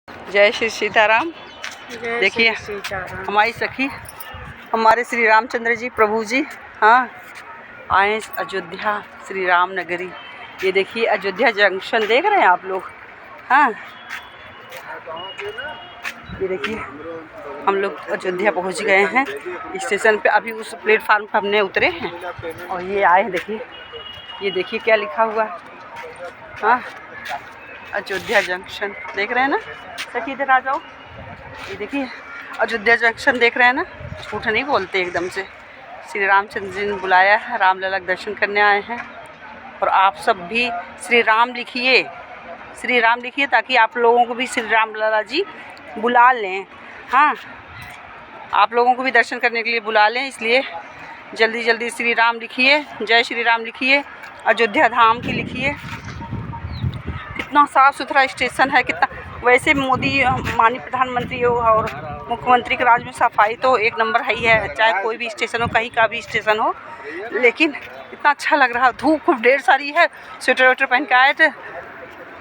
जय श्री सीताराम। देखिए हमारी सखी हमारे श्री रामचंद्र जी प्रभु जी आए अयोध्या श्री राम नगरी। ये देखिए अयोध्या जंक्शन देख रहे हैं आप लोग। ये देखिए हम लोग अयोध्या पहुंच गए हैं स्टेशन पे। अभी उस प्लेटफार्म पर हमने उतरे हैं और ये आए हैं। ये देखिए क्या लिखा हुआ है। अयोध्या जंक्शन देख रहे हैं ना। सखी इधर आ जाओ। ये देखिए अयोध्या जंक्शन देख रहे हैं ना। झूठ नहीं बोलते एकदम से। श्री रामचंद्र जी ने बुलाया है, रामलला के दर्शन करने आए हैं। और आप सब भी श्री राम लिखिए, श्री राम लिखिए ताकि आप लोगों को भी श्री रामलला जी बुला लें। आप लोगों को भी दर्शन करने के लिए बुला लें, इसलिए जल्दी जल्दी श्री राम लिखिए, जय श्री राम लिखिए, अयोध्या धाम की लिखिए। कितना साफ़ सुथरा स्टेशन है, कितना। वैसे मोदी माननीय प्रधानमंत्री और मुख्यमंत्री के राज में सफाई तो एक नंबर है ही है, चाहे कोई भी स्टेशन हो, कहीं का भी स्टेशन हो। लेकिन इतना अच्छा लग रहा है। धूप खूब ढेर सारी है। स्वेटर वेटर पहन के आए थे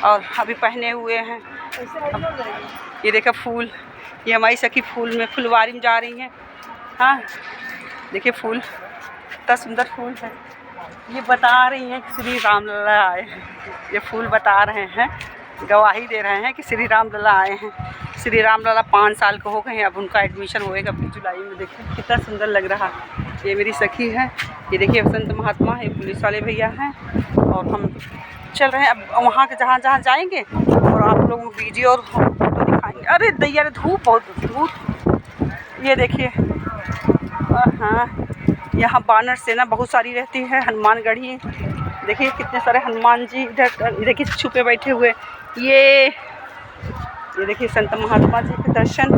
और अभी पहने हुए हैं। ये देखा फूल, ये हमारी सखी फूल में फुलवारी में जा रही हैं। देखिए फूल कितना सुंदर फूल है। ये बता रही हैं कि श्री रामलला आए हैं। ये फूल बता रहे हैं, गवाही दे रहे हैं कि श्री रामलला आए हैं। श्री रामलला 5 साल के हो गए हैं, अब उनका एडमिशन होएगा 20 जुलाई में। देखिए कितना सुंदर लग रहा है। ये मेरी सखी है। ये देखिए संत महात्मा, ये पुलिस वाले भैया हैं और हम चल रहे हैं अब वहाँ के जहाँ जहाँ जाएंगे और आप लोगों को वीडियो और फोटो दिखाएंगे। अरे दैया रे, धूप बहुत धूप। ये देखिए यहाँ बानर सेना बहुत सारी रहती है। हनुमानगढ़ी देखिए कितने सारे हनुमान जी इधर देखिए छुपे बैठे हुए। ये देखिए संत महात्मा जी के दर्शन।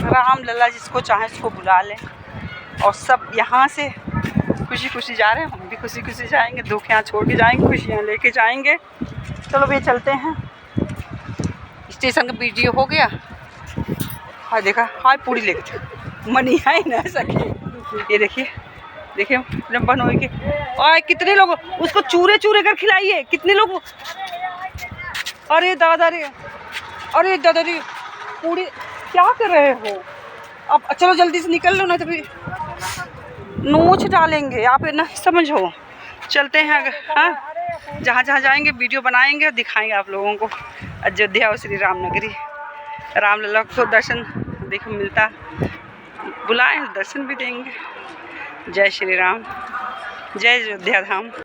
रामलला जिसको चाहे उसको बुला लें। और सब यहाँ से खुशी खुशी जा रहे हैं, हम भी खुशी खुशी जाएंगे। दुख यहाँ छोड़ के जाएंगे, खुशियाँ लेके जाएंगे। चलो भैया चलते हैं। स्टेशन का वीडियो हो गया। हाय देखा, हाय पूरी लेके मनी है ना सके। ये देखिए देखिए बन हो के और कितने लोग उसको चूरे चूरे कर खिलाइए। कितने लोग, अरे दादा रे, अरे दादा रे, पूरी क्या कर रहे हो। अब चलो जल्दी से निकल लो ना, तो फिर नोच डालेंगे आप ना, समझो। चलते हैं जहाँ जहाँ जाएंगे वीडियो बनाएंगे और दिखाएंगे आप लोगों को अयोध्या और श्री राम नगरी। रामलला को दर्शन देखो मिलता, बुलाएं दर्शन भी देंगे। जय श्री राम, जय अयोध्या धाम।